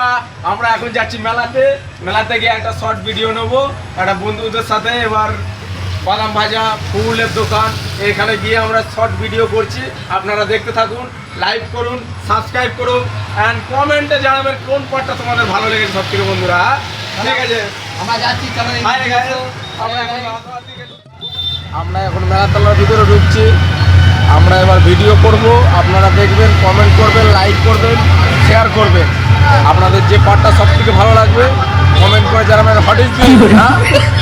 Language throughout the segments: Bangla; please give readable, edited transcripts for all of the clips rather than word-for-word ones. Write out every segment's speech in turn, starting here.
বন্ধুরা আমরা এখন যাচ্ছি মেলাতে গিয়ে একটা শর্ট ভিডিও নেবো একটা বন্ধুদের সাথে। এবার বাদাম ভাজা ফুলের দোকান এখানে গিয়ে আমরা শর্ট ভিডিও করছি, আপনারা দেখতে থাকুন, লাইক করুন, সাবস্ক্রাইব করুন অ্যান্ড কমেন্টে জানাবেন কোন পার্টটা তোমাদের ভালো লেগেছে সব থেকে বন্ধুরা। ঠিক আছে, আমরা এখন মেলাতলার ভিতরে ঢুকছি। আমরা এবার ভিডিও করব, আপনারা দেখবেন, কমেন্ট করবেন, লাইক করবেন, শেয়ার করবেন। আপনাদের যে পার্টটা সব থেকে ভালো লাগবে কমেন্ট করে জানাবেন।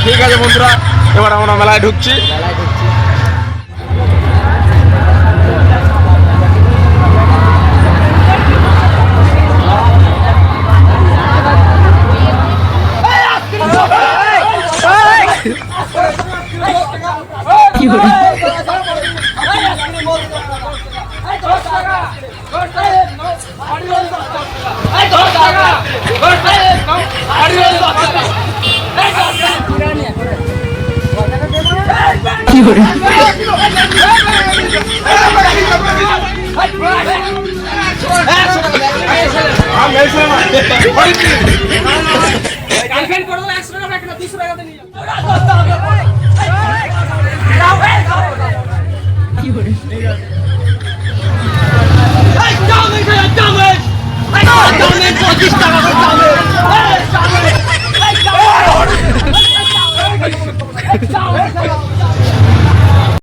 ঠিক আছে বন্ধুরা, এবার আমরা মেলায় ঢুকছি। গার্লফ্রেন্ড করো 100 টাকা 200 টাকা দিয়ে